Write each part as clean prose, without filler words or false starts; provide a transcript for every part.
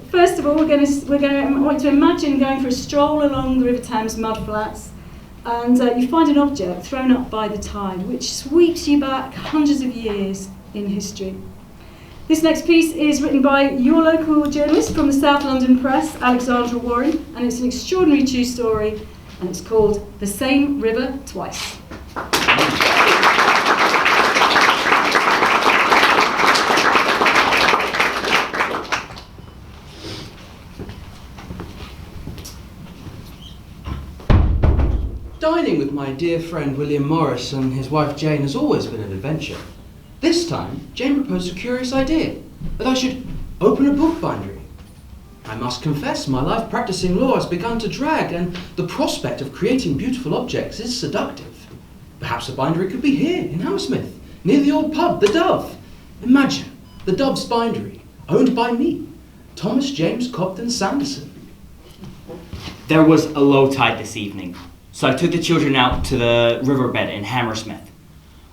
first of all, I want to imagine going for a stroll along the River Thames mudflats, and you find an object thrown up by the tide, which sweeps you back hundreds of years in history. This next piece is written by your local journalist from the South London Press, Alexandra Warren, and it's an extraordinary true story, and it's called The Same River Twice. Dining with my dear friend William Morris and his wife Jane has always been an adventure. This time, Jane proposed a curious idea, that I should open a bookbindery. I must confess, my life practicing law has begun to drag, and the prospect of creating beautiful objects is seductive. Perhaps a bindery could be here, in Hammersmith, near the old pub, The Dove. Imagine, The Dove's Bindery, owned by me, Thomas James Cobden Sanderson. There was a low tide this evening, so I took the children out to the riverbed in Hammersmith.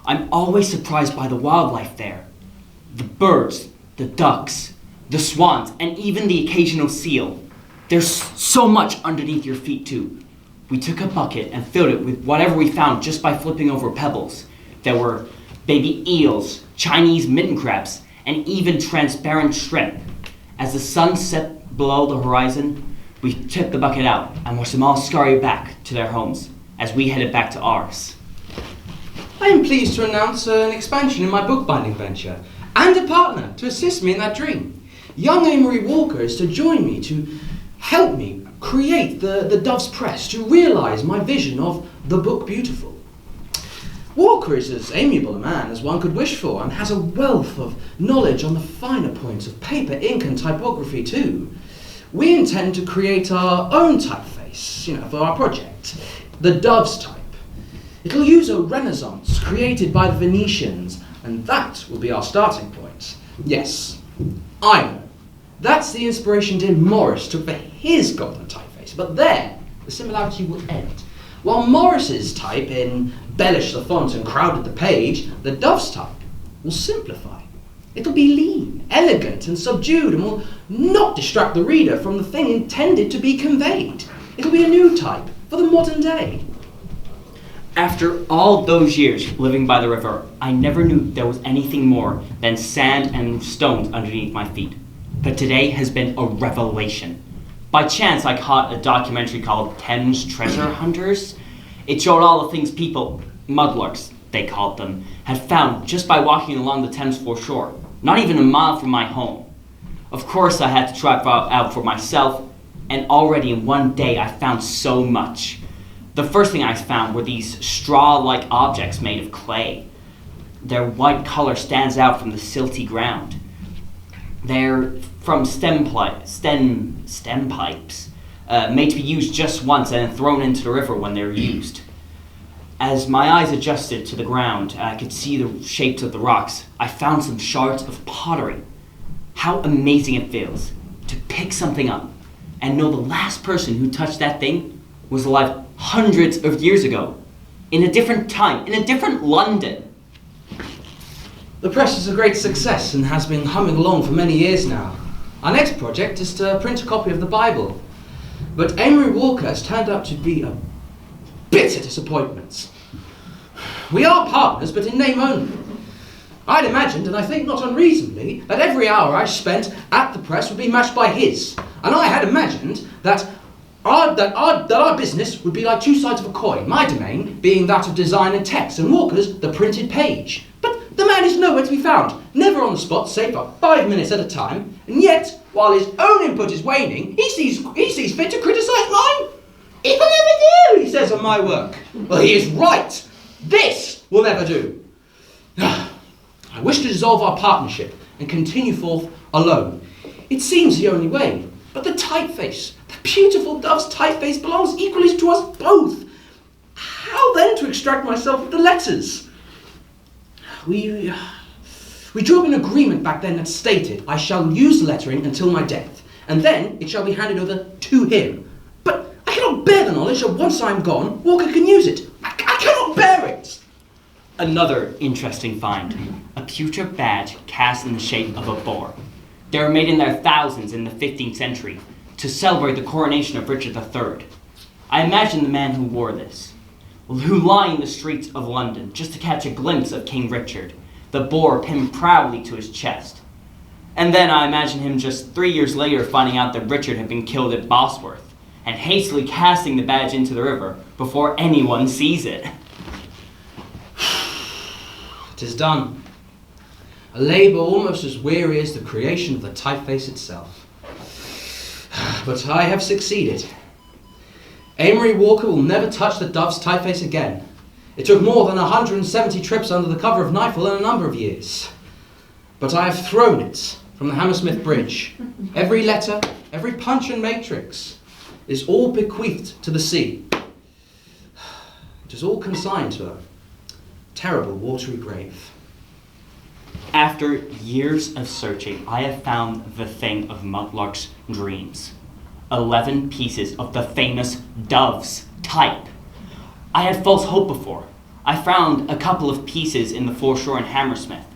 I'm always surprised by the wildlife there. The birds, the ducks, the swans, and even the occasional seal. There's so much underneath your feet too. We took a bucket and filled it with whatever we found just by flipping over pebbles. There were baby eels, Chinese mitten crabs, and even transparent shrimp. As the sun set below the horizon, we tipped the bucket out and watched them all scurry back to their homes as we headed back to ours. I am pleased to announce an expansion in my bookbinding venture, and a partner to assist me in that dream. Young Amory Walker is to join me to help me create the Dove's Press, to realise my vision of the book beautiful. Walker is as amiable a man as one could wish for, and has a wealth of knowledge on the finer points of paper, ink and typography too. We intend to create our own typeface, for our project, the Dove's type. It'll use a renaissance created by the Venetians, and that will be our starting point. Yes, I know. That's the inspiration dear Morris took for his golden typeface, but there, the similarity will end. While Morris's type embellished the font and crowded the page, the Dove's type will simplify. It'll be lean, elegant and subdued, and will not distract the reader from the thing intended to be conveyed. It'll be a new type for the modern day. After all those years living by the river, I never knew there was anything more than sand and stones underneath my feet. But today has been a revelation. By chance, I caught a documentary called Thames Treasure Hunters. It showed all the things people, mudlarks they called them, had found just by walking along the Thames foreshore, not even a mile from my home. Of course, I had to try it out for myself, and already in one day I found so much. The first thing I found were these straw-like objects made of clay. Their white color stands out from the silty ground. They're from stem pipes, made to be used just once and then thrown into the river when they're used. As my eyes adjusted to the ground, I could see the shapes of the rocks. I found some shards of pottery. How amazing it feels to pick something up and know the last person who touched that thing was alive hundreds of years ago, in a different time, in a different London. The press is a great success and has been humming along for many years now. Our next project is to print a copy of the Bible. But Amory Walker has turned out to be a bitter disappointment. We are partners, but in name only. I'd imagined, and I think not unreasonably, that every hour I spent at the press would be matched by his. And I had imagined that our business would be like two sides of a coin, my domain being that of design and text, and Walker's the printed page. But the man is nowhere to be found, never on the spot, save for 5 minutes at a time, and yet, while his own input is waning, he sees fit to criticise mine. If I ever do, he says on my work. Well, he is right. This will never do. I wish to dissolve our partnership and continue forth alone. It seems the only way, but the typeface, the beautiful Dove's typeface belongs equally to us both. How then to extract myself of the letters? We drew up an agreement back then that stated I shall use the lettering until my death, and then it shall be handed over to him. But I cannot bear the knowledge that once I am gone, Walker can use it. I cannot bear it. Another interesting find, a pewter badge cast in the shape of a boar. They were made in their thousands in the 15th century to celebrate the coronation of Richard III. I imagine the man who wore this, who lay in the streets of London just to catch a glimpse of King Richard, the boar pinned proudly to his chest. And then I imagine him just 3 years later finding out that Richard had been killed at Bosworth and hastily casting the badge into the river before anyone sees it. 'Tis done. A labour almost as weary as the creation of the typeface itself. But I have succeeded. Amory Walker will never touch the Dove's typeface again. It took more than 170 trips under the cover of nightfall in a number of years. But I have thrown it from the Hammersmith Bridge. Every letter, every punch and matrix is all bequeathed to the sea. It is all consigned to a terrible watery grave. After years of searching, I have found the thing of Mutlark's dreams. 11 pieces of the famous Dove's type. I had false hope before. I found a couple of pieces in the foreshore in Hammersmith,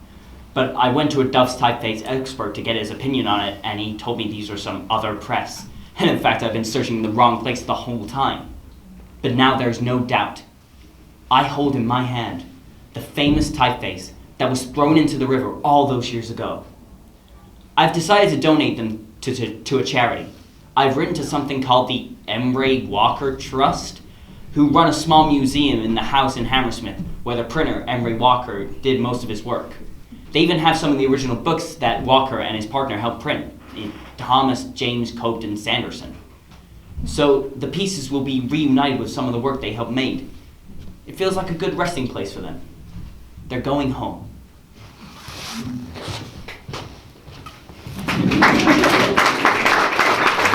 but I went to a Dove's typeface expert to get his opinion on it, and he told me these are some other press. And in fact, I've been searching in the wrong place the whole time. But now there's no doubt. I hold in my hand the famous typeface that was thrown into the river all those years ago. I've decided to donate them to a charity. I've written to something called the Emery Walker Trust, who run a small museum in the house in Hammersmith where the printer, Emery Walker, did most of his work. They even have some of the original books that Walker and his partner helped print, Thomas James Cobden Sanderson. So the pieces will be reunited with some of the work they helped made. It feels like a good resting place for them. They're going home.